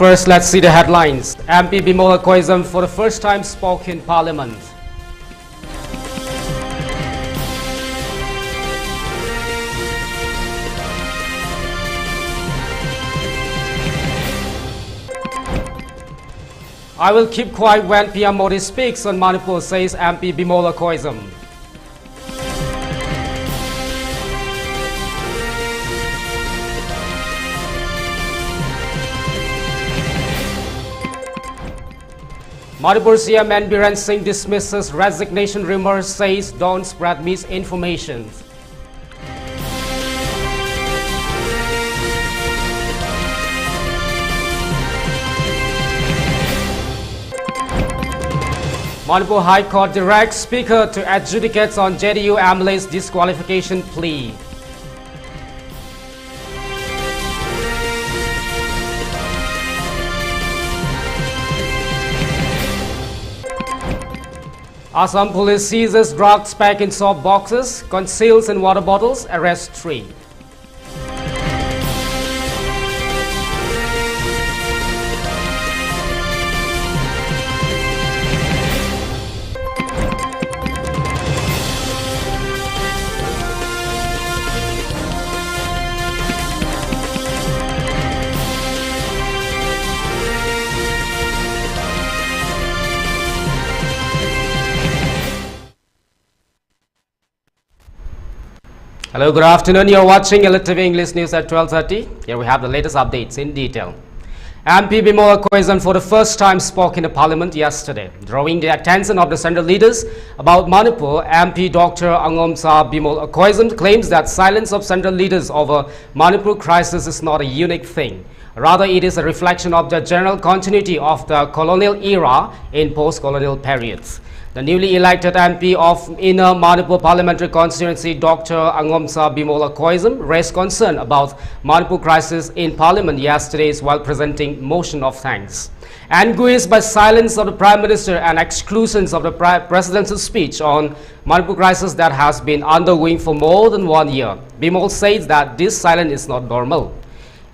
First, let's see the headlines. MP Bimol Akoijam for the first time spoke in Parliament. I will keep quiet when PM Modi speaks on Manipur, says MP Bimol Akoijam. Manipur CM and Biren Singh dismisses resignation rumors, says don't spread misinformation. Manipur High Court directs Speaker to adjudicate on JDU MLA's disqualification plea. Assam police seizes drugs packed in soft boxes, conceals in water bottles, arrests 3. Hello, good afternoon. You're watching ELITETV English News at 12:30. Here we have the latest updates in detail. MP Bimol Akoijam for the first time spoke in the parliament yesterday, drawing the attention of the central leaders about Manipur. MP Dr. Angomsa Bimol Akoijam claims that silence of central leaders over Manipur crisis is not a unique thing. Rather, it is a reflection of the general continuity of the colonial era in post-colonial periods. The newly elected MP of Inner Manipur Parliamentary Constituency, Dr. Angomsa Bimol Akoijam, raised concern about Manipur crisis in Parliament yesterday while presenting motion of thanks. Anguished by silence of the Prime Minister and exclusions of the President's speech on Manipur crisis that has been undergoing for more than 1 year, Bimol says that this silence is not normal.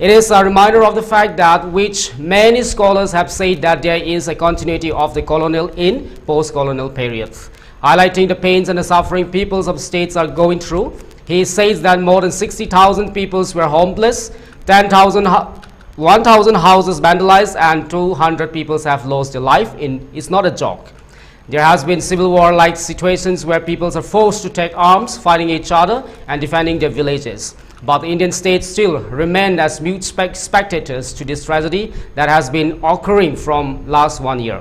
It is a reminder of the fact that which many scholars have said that there is a continuity of the colonial in post-colonial periods. Highlighting the pains and the suffering peoples of states are going through, he says that more than 60,000 peoples were homeless, 1,000 houses vandalized, and 200 peoples have lost their life. It's not a joke. There has been civil war-like situations where peoples are forced to take arms, fighting each other and defending their villages. But the Indian states still remain as mute spectators to this tragedy that has been occurring from last 1 year.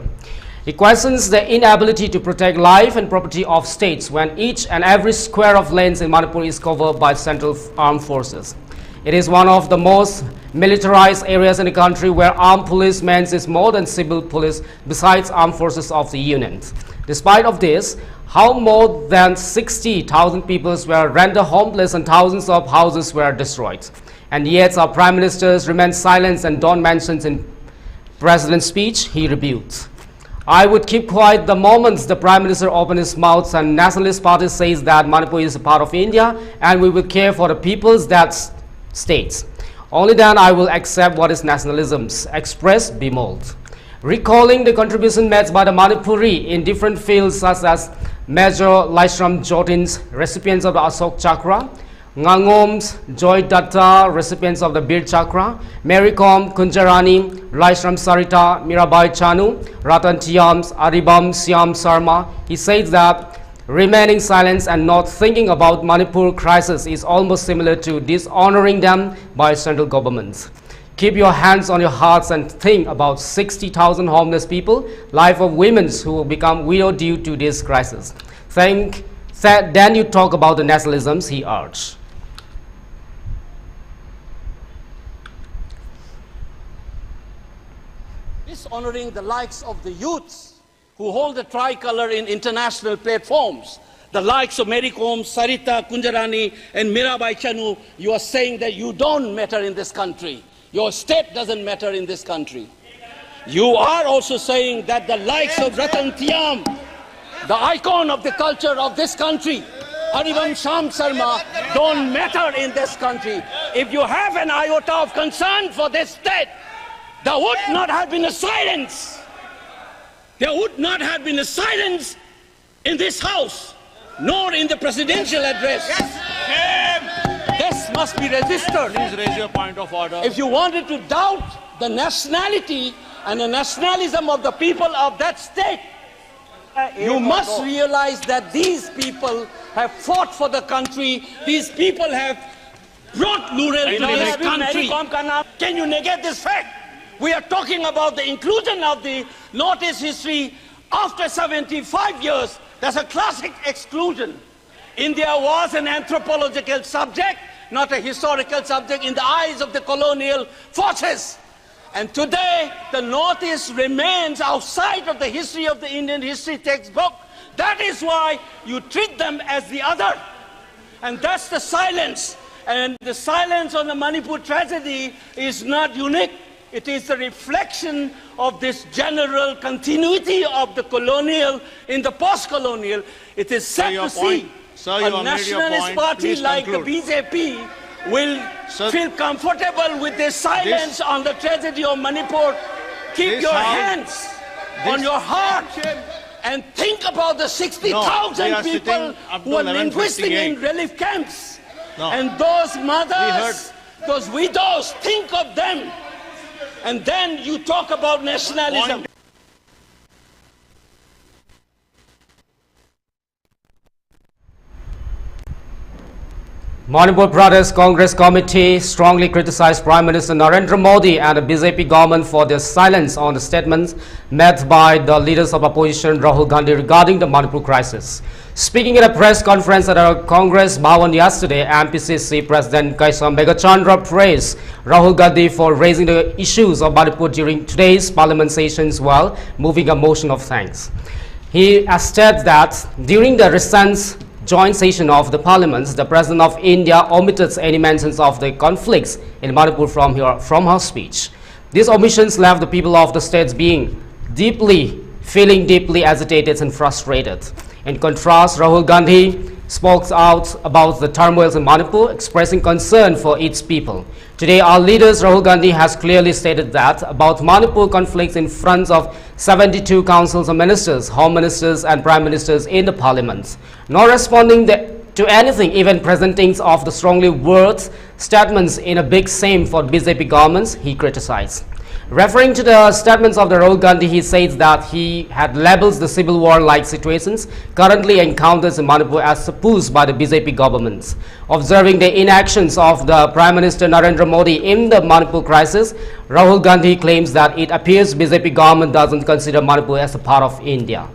He questions the inability to protect life and property of states when each and every square of lands in Manipur is covered by central armed forces. It is one of the most militarized areas in the country where armed policemen is more than civil police besides armed forces of the Union. Despite of this, how more than 60,000 people were rendered homeless and thousands of houses were destroyed. And yet our Prime Ministers remain silent and don't mention in President's speech, he rebuked. I would keep quiet the moment the Prime Minister opened his mouth and Nationalist Party says that Manipur is a part of India and we will care for the peoples that states. Only then I will accept what is nationalisms, expressed Bimol. Recalling the contribution made by the Manipuri in different fields such as Major Laishram Jotin's recipients of the Asok Chakra, Ngangom's Joy Datta, recipients of the Bir Chakra, Marikom Kunjarani, Laishram Sarita, Mirabai Chanu, Ratan Tiam's Jiribam Siam Sarma. He says that remaining silent and not thinking about Manipur crisis is almost similar to dishonoring them by central governments. Keep your hands on your hearts and think about 60,000 homeless people, life of women who will become widow due to this crisis. Then you talk about the nationalisms, he urged. Dishonoring the likes of the youths who hold the tricolor in international platforms, the likes of Marikom, Sarita, Kunjarani, and Mirabai Chanu, you are saying that you don't matter in this country. Your state doesn't matter in this country. You are also saying that the likes of Ratan Tiam, the icon of the culture of this country, Jiribam Sham Sarma, don't matter in this country. If you have an iota of concern for this state, there would not have been a silence. There would not have been a silence in this House, nor in the presidential address. This must be registered. Please raise your point of order. If you wanted to doubt the nationality and the nationalism of the people of that state, you must realize that these people have fought for the country. These people have brought plurality to this country. Can you negate this fact? We are talking about the inclusion of the Northeast history after 75 years. That's a classic exclusion. India was an anthropological subject, not a historical subject in the eyes of the colonial forces. And today, the Northeast remains outside of the history of the Indian history textbook. That is why you treat them as the other. And that's the silence. And the silence on the Manipur tragedy is not unique. It is a reflection of this general continuity of the colonial in the post-colonial. It is sad to see a nationalist party like the BJP will feel comfortable with this silence on the tragedy of Manipur. Keep your hands on your heart and think about the 60,000 people who are linguistic in relief camps. And those mothers, those widows, think of them. And then you talk about nationalism. Manipur Pradesh Congress Committee strongly criticized Prime Minister Narendra Modi and the BJP government for their silence on the statements made by the leaders of opposition Rahul Gandhi regarding the Manipur crisis. Speaking at a press conference at a Congress Bhavan yesterday, MPCC President Kaisam Megachandra praised Rahul Gandhi for raising the issues of Manipur during today's parliament sessions while moving a motion of thanks. He stated that during the recent joint session of the parliaments, the President of India omitted any mentions of the conflicts in Manipur from her speech. These omissions left the people of the states feeling deeply agitated and frustrated. In contrast, Rahul Gandhi spoke out about the turmoils in Manipur, expressing concern for its people. Today, our leaders, Rahul Gandhi, has clearly stated that about Manipur conflicts in front of 72 councils of ministers, home ministers and prime ministers in the parliament. Not responding to anything, even presenting of the strongly worded statements in a big shame for BJP governments, he criticized. Referring to the statements of the Rahul Gandhi, he says that he had labels the civil war-like situations currently encountered in Manipur as supposed by the BJP government. Observing the inactions of the Prime Minister Narendra Modi in the Manipur crisis, Rahul Gandhi claims that it appears BJP government doesn't consider Manipur as a part of India.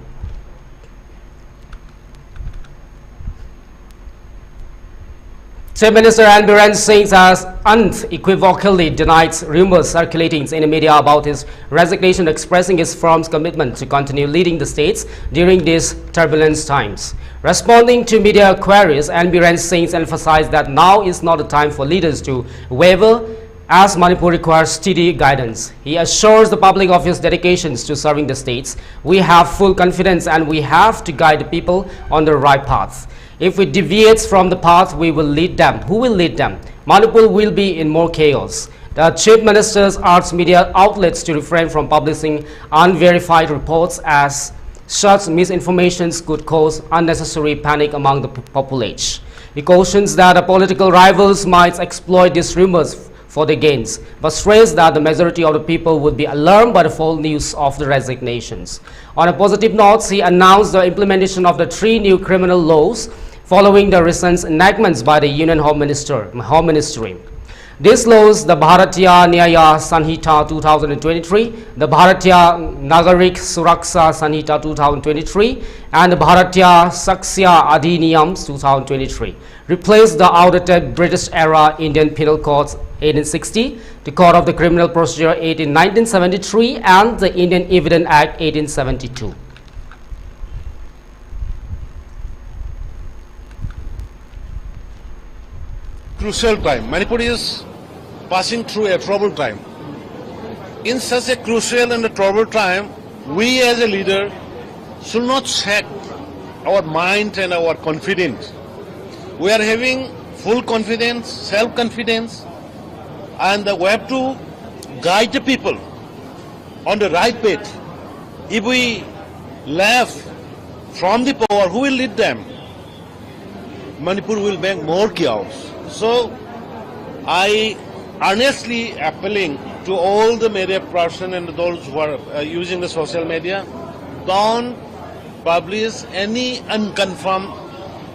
Chief Minister Biren Singh has unequivocally denied rumors circulating in the media about his resignation, expressing his firm commitment to continue leading the states during these turbulent times. Responding to media queries, Biren Singh emphasized that now is not the time for leaders to waver, as Manipur requires steady guidance. He assures the public of his dedications to serving the states. We have full confidence and we have to guide the people on the right path. If we deviate from the path, we will lead them. Who will lead them? Manipur will be in more chaos. The Chief Minister's urged media outlets to refrain from publishing unverified reports, as such misinformations could cause unnecessary panic among the population. He cautions that the political rivals might exploit these rumors for their gains, but stressed that the majority of the people would be alarmed by the false news of the resignations. On a positive note, he announced the implementation of the 3 new criminal laws following the recent enactments by the Union Home Ministry. These laws, the Bharatiya Nyaya Sanhita 2023, the Bharatiya Nagarik Suraksha Sanhita 2023, and the Bharatiya Saksya Adhiniyam 2023, replaced the outdated British-era Indian Penal Code 1860, the Code of the Criminal Procedure Act in 1973, and the Indian Evidence Act 1872. Crucial time. Manipur is passing through a troubled time. In such a crucial and a troubled time, we as a leader should not shake our mind and our confidence. We are having full confidence, self-confidence, and we have to guide the people on the right path. If we left from the power, who will lead them? Manipur will make more chaos. So I earnestly appealing to all the media person and those who are using the social media, don't publish any unconfirmed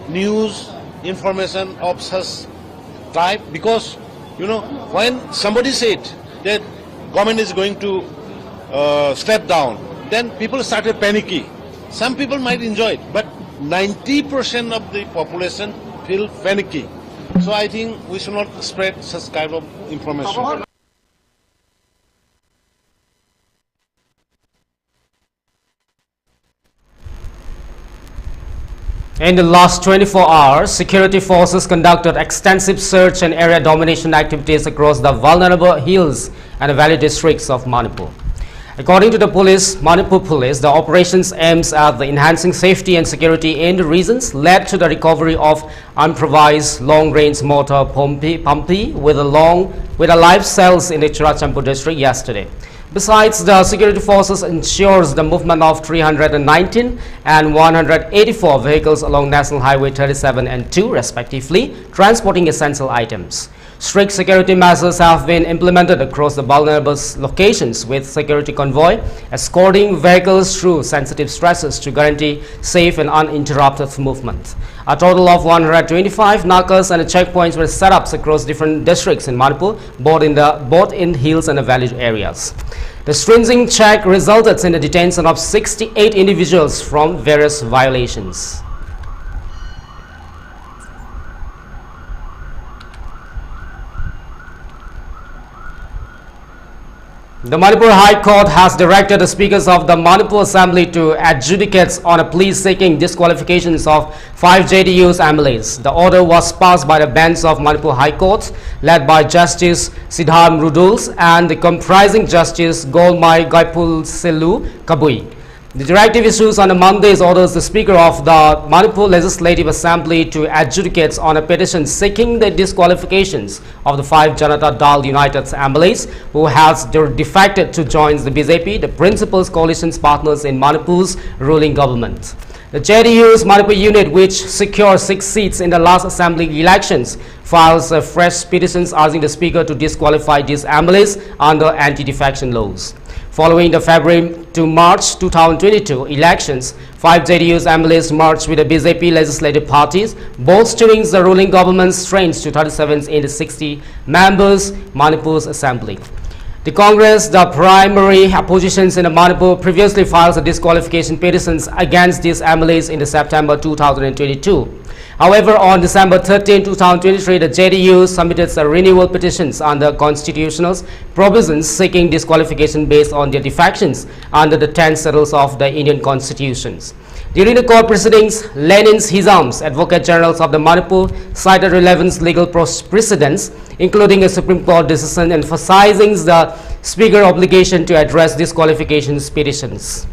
news, information of such type, because when somebody said that government is going to step down, then people started panicking. Some people might enjoy it, but 90% of the population feel panicky. So I think we should not spread such kind of information. In the last 24 hours, security forces conducted extensive search and area domination activities across the vulnerable hills and valley districts of Manipur. According to the Manipur police, the operations aims at enhancing safety and security in the regions led to the recovery of improvised long-range mortar Panmei with a live cells in the Churachampur district yesterday. Besides, the security forces ensures the movement of 319 and 184 vehicles along National Highway 37 and 2 respectively, transporting essential items. Strict security measures have been implemented across the vulnerable locations, with security convoy escorting vehicles through sensitive stretches to guarantee safe and uninterrupted movement. A total of 125 nakas and checkpoints were set up across different districts in Manipur, both in hills and the valley areas. The stringent check resulted in the detention of 68 individuals from various violations. The Manipur High Court has directed the speakers of the Manipur Assembly to adjudicate on a plea seeking disqualifications of 5 JDU's MLAs. The order was passed by the bench of Manipur High Court, led by Justice Siddharth Ruduls and comprising Justice Golmai Gaipulselu Kabui. The directive issues on a Monday orders the Speaker of the Manipur Legislative Assembly to adjudicate on a petition seeking the disqualifications of the 5 Janata Dal United MLAs who has defected to join the BJP, the principal coalition partners in Manipur's ruling government. The JDU's Manipur unit, which secured 6 seats in the last assembly elections, files fresh petitions urging the Speaker to disqualify these MLAs under anti-defection laws. Following the February to March 2022 elections, 5 JDU's MLAs merged with the BJP legislative parties, bolstering the ruling government's strength to 37 in the 60 members Manipur's assembly. The Congress, the primary oppositions in the Manipur, previously filed a disqualification petitions against these MLAs in September 2022. However, on December 13, 2023, the JDU submitted a renewal petitions under constitutional provisions seeking disqualification based on their defections under the 10 schedules of the Indian constitutions. During the court proceedings, Lenin's Hizams, Advocate Generals of the Manipur, cited relevant legal precedents, including a Supreme Court decision emphasizing the Speaker's obligation to address disqualification petitions.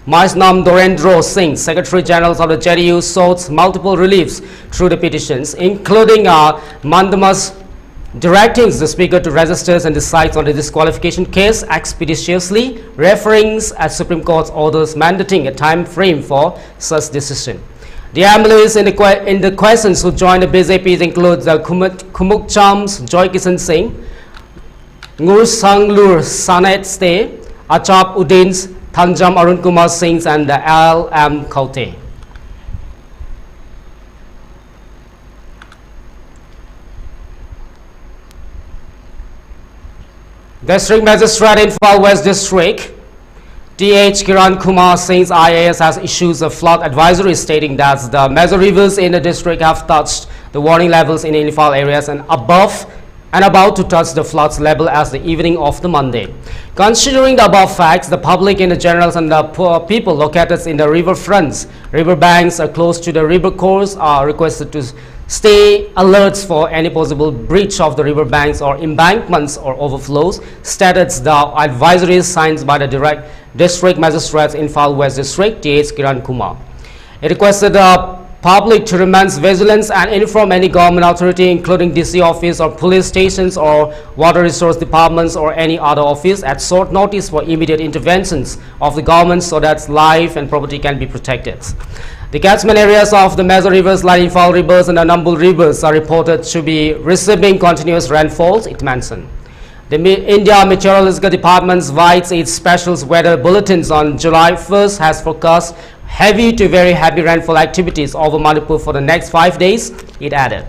Maisnam Dorendro Singh, Secretary General of the JDU, sought multiple reliefs through the petitions, including mandamus directing the Speaker to register and decide on the disqualification case expeditiously, referring a Supreme Court orders mandating a time frame for such decision. The MLAs in the questions who joined the BJP include the Kumuk Chams, Joy Kishan Singh, Ngur Sanglur Sanet Ste, Achap Udins, Thanjam Arun Kumar Singh and the L.M. Kaute. District Magistrate Imphal West District T.H. Kiran Kumar Singh's IAS has issued a flood advisory stating that the major rivers in the district have touched the warning levels in Imphal areas and about to touch the floods level as the evening of the Monday. Considering the above facts, the public in the generals and the poor people located in the river fronts, river banks are close to the river course are requested to stay alert for any possible breach of the river banks or embankments or overflows, stated the advisories signed by the District Magistrate Imphal West District, T.H. Kiran Kumar. It requested public to remain vigilant and inform any government authority, including DC office or police stations or water resource departments or any other office, at short notice for immediate interventions of the government so that life and property can be protected. The catchment areas of the major rivers like Imphal rivers and Anambul rivers are reported to be receiving continuous rainfalls, it mentioned. The India Meteorological Department via its special weather bulletins on July 1st has forecast heavy to very heavy rainfall activities over Manipur for the next 5 days, it added.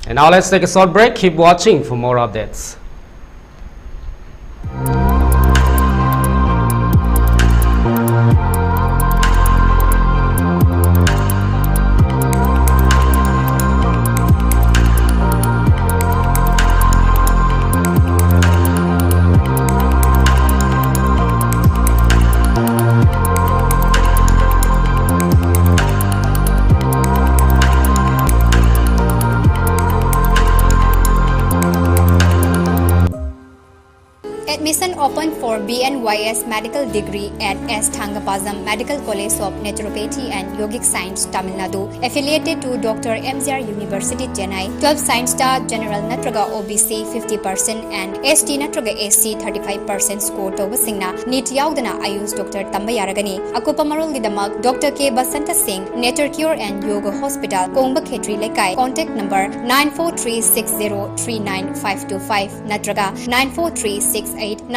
And now let's take a short break. Keep watching for more updates. Admission open for BNYS medical degree at S. Thangapazam Medical College of Naturopathy and Yogic Science, Tamil Nadu, affiliated to Dr. MGR University, Chennai. 12 Science Star General Natraga OBC 50% and ST Natraga SC 35% score to Singna, NEET Yaudana Ayus Dr. Tambayaragani, Akupamarul Lidamak, Dr. K. Basanta Singh, Nature Cure and Yoga Hospital, Kongba Khetri Lekai, contact number 9436039525, Natraga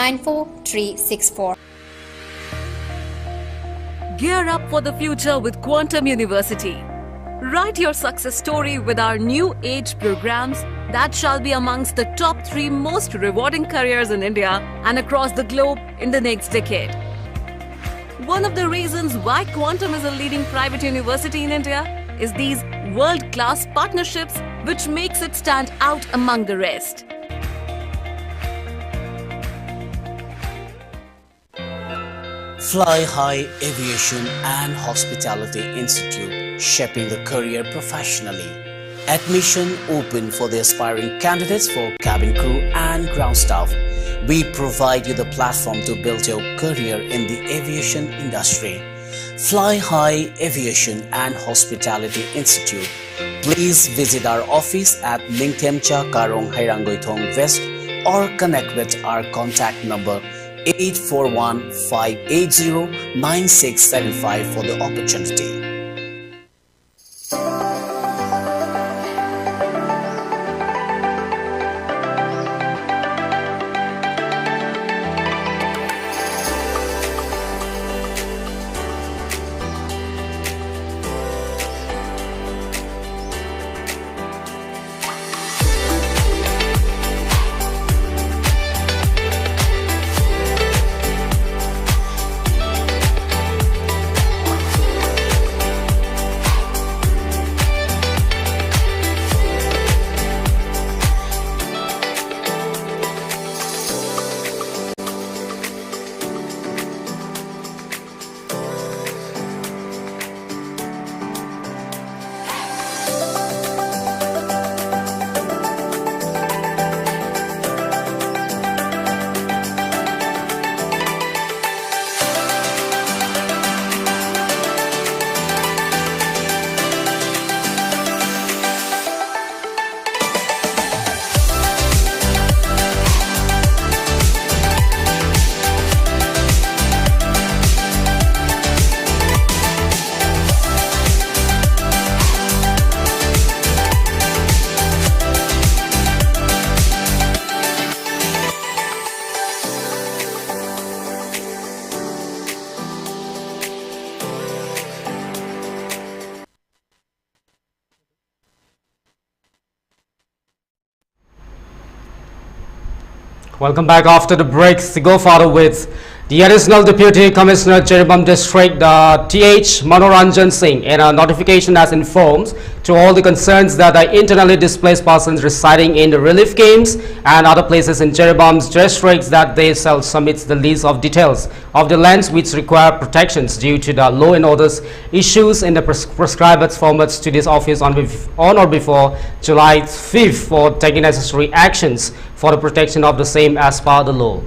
9436894364. Gear up for the future with Quantum University. Write your success story with our new age programs that shall be amongst the top 3 most rewarding careers in India and across the globe in the next decade. One of the reasons why Quantum is a leading private university in India is these world-class partnerships which makes it stand out among the rest. Fly High Aviation and Hospitality Institute, shaping the career professionally. Admission open for the aspiring candidates for cabin crew and ground staff. We provide you the platform to build your career in the aviation industry. Fly High Aviation and Hospitality Institute. Please visit our office at Ningthemcha Karong Hairangoithong West or connect with our contact number 841-580-9675 for the opportunity. Welcome back after the break. To go further with The Additional Deputy Commissioner Jiribam District, T.H. Manoranjan Singh, in a notification has informed to all the concerns that the internally displaced persons residing in the relief camps and other places in Jiribam's districts that they shall submit the list of details of the lands which require protections due to the law and orders issues in the prescribed formats to this office on or before July 5th for taking necessary actions for the protection of the same as per the law.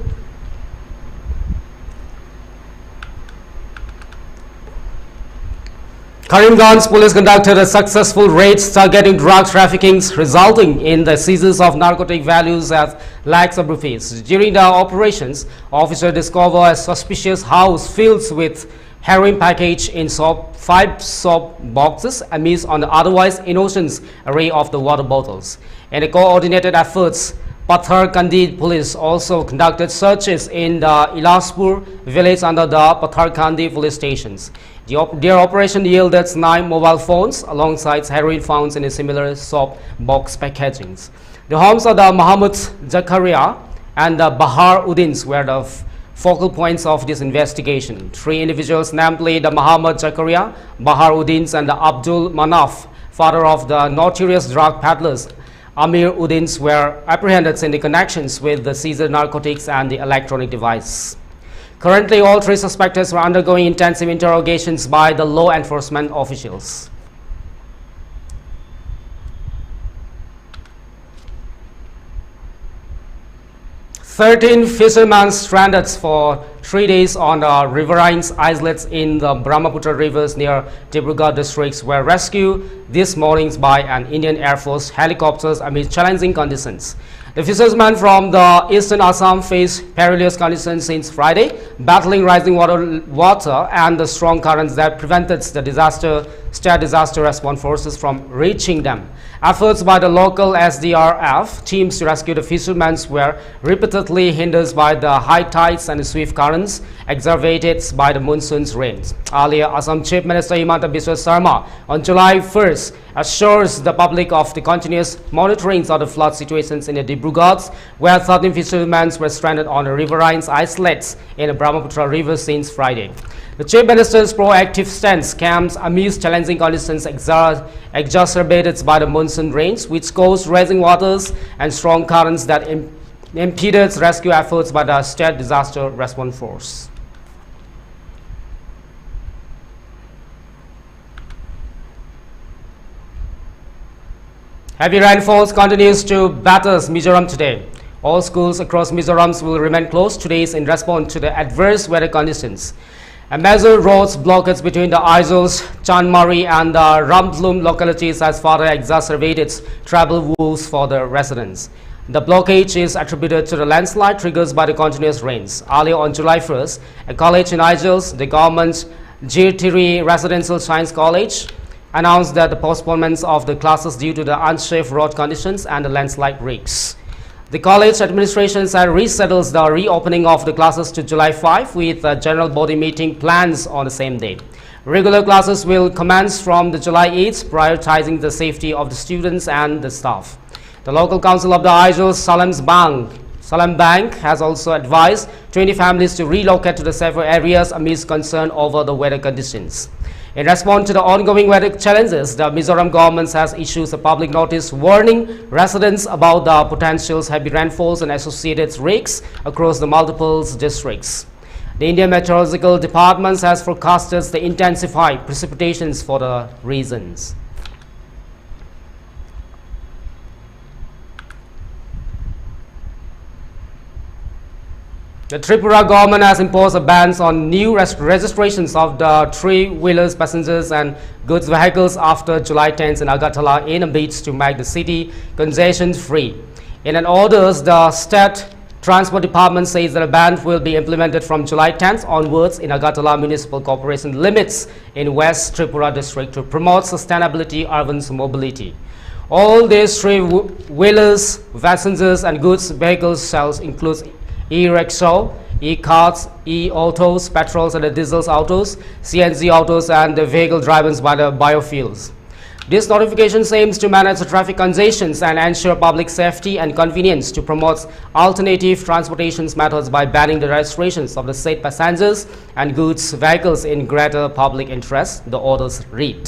Karimganj police conducted a successful raid targeting drug trafficking, resulting in the seizures of narcotic values at lakhs of rupees. During the operations, officers discovered a suspicious house filled with heroin package in 5 soap boxes amidst on the otherwise innocent array of the water bottles. In the coordinated efforts, Pathar Kandi police also conducted searches in the Ilaspur village under the Pathar Kandi police stations. Their operation yielded 9 mobile phones alongside heroin found in a similar soap box packagings. The homes of the Muhammad Zakaria and the Bahar Uddins were the focal points of this investigation. 3 individuals, namely the Muhammad Zakaria, Bahar Uddins and the Abdul Manaf, father of the notorious drug peddlers Amir Uddins, were apprehended in the connections with the seized narcotics and the electronic device. Currently, all 3 suspects were undergoing intensive interrogations by the law enforcement officials. 13 fishermen stranded for 3 days on the riverine islets in the Brahmaputra rivers near Tripura districts were rescued this morning by an Indian Air Force helicopters amid challenging conditions. The fishermen from the eastern Assam face perilous conditions since Friday, battling rising water and the strong currents that prevented the state disaster response forces from reaching them. Efforts by the local SDRF teams to rescue the fishermen were repeatedly hindered by the high tides and the swift currents exacerbated by the monsoon's rains. Earlier, Assam Chief Minister Himanta Biswa Sarma on July 1st assures the public of the continuous monitoring of the flood situations in the Dibrugarh, where 13 fishermen were stranded on the riverine islets in the Brahmaputra river since Friday. The Chief Minister's proactive stance comes amidst challenging conditions exacerbated by the monsoon rains, which caused rising waters and strong currents that impeded rescue efforts by the state disaster response force. Heavy rainfalls continues to batter Mizoram today. All schools across Mizoram will remain closed today in response to the adverse weather conditions. A major roads blockage between the Aizols, Chanmari and the Ramblum localities has further exacerbated travel woes for the residents. The blockage is attributed to the landslide triggered by the continuous rains. Earlier on July 1st, a college in Aizols, the government's Jiribam Residential Science College, announced that the postponements of the classes due to the unsafe road conditions and the landslide risks. The college administration has resettled the reopening of the classes to July 5 with a general body meeting plans on the same day. Regular classes will commence from the July 8th, prioritizing the safety of the students and the staff. The local council of the Aizols Salam Bank has also advised 20 families to relocate to the safer areas amidst concern over the weather conditions. In response to the ongoing weather challenges, the Mizoram government has issued a public notice warning residents about the potential heavy rainfalls and associated risks across the multiple districts. The Indian Meteorological Department has forecasted the intensified precipitations for the regions. The Tripura government has imposed a ban on new registrations of the 3-wheelers, passengers and goods vehicles after July 10th in Agartala in a bid to make the city congestion-free. In an order, the State Transport Department says that a ban will be implemented from July 10th onwards in Agartala Municipal Corporation limits in West Tripura district to promote sustainability urban mobility. All these 3-wheelers, passengers and goods vehicles shall include e-rickshaw, e-carts, e-autos, petrols and diesel autos, CNG autos and the vehicle driven by the biofuels. This notification aims to manage the traffic congestions and ensure public safety and convenience to promote alternative transportation methods by banning the registrations of the said passengers and goods vehicles in greater public interest, the orders read.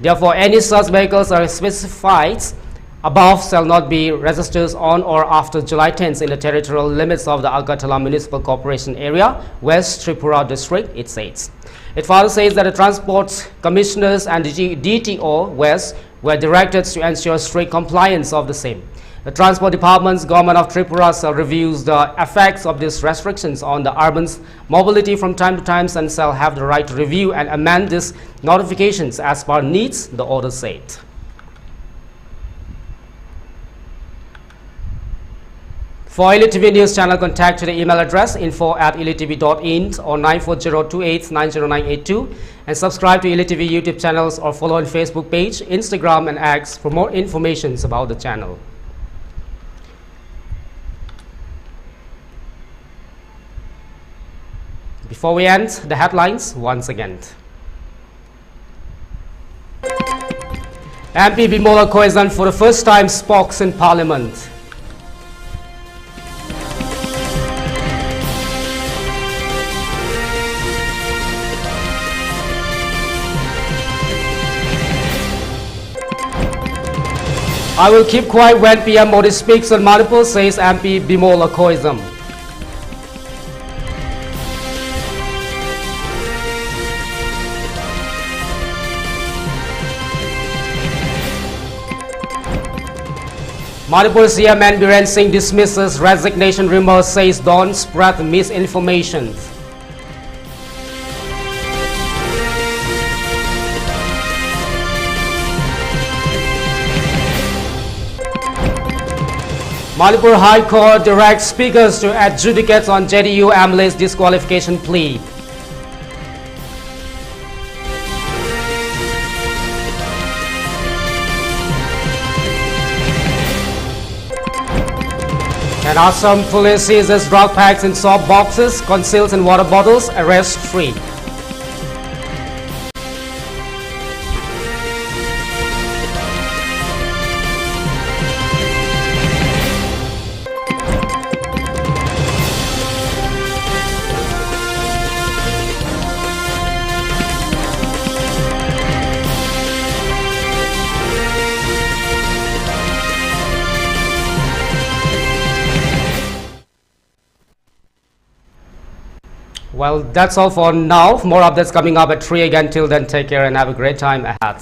Therefore, any such vehicles are specified above shall not be registered on or after July 10th in the territorial limits of the Agartala Municipal Corporation area, West Tripura district, it says. It further says that the transport commissioners and the DTO West were directed to ensure strict compliance of the same. The Transport Department's Government of Tripura shall review the effects of these restrictions on the urban's mobility from time to time and shall have the right to review and amend these notifications as per needs, the order said. For ELITETV News channel, contact to the email address info@elitetv.in or 9402890982 and subscribe to ELITETV YouTube channels or follow on Facebook page, Instagram and X for more information about the channel. Before we end, the headlines once again. MP Bimol Akoijam for the first time spoke in Parliament. I will keep quiet when PM Modi speaks on Manipur, says MP Bimol Akoijam. Manipur CM and Biren Singh dismisses resignation rumors, says don't spread misinformation. Manipur High Court directs speakers to adjudicate on JDU MLA's disqualification plea. And Assam police seizes drug packs in soap boxes, conceals in water bottles, arrest 3. Well, that's all for now. More updates coming up at 3 again. Till then, take care and have a great time ahead.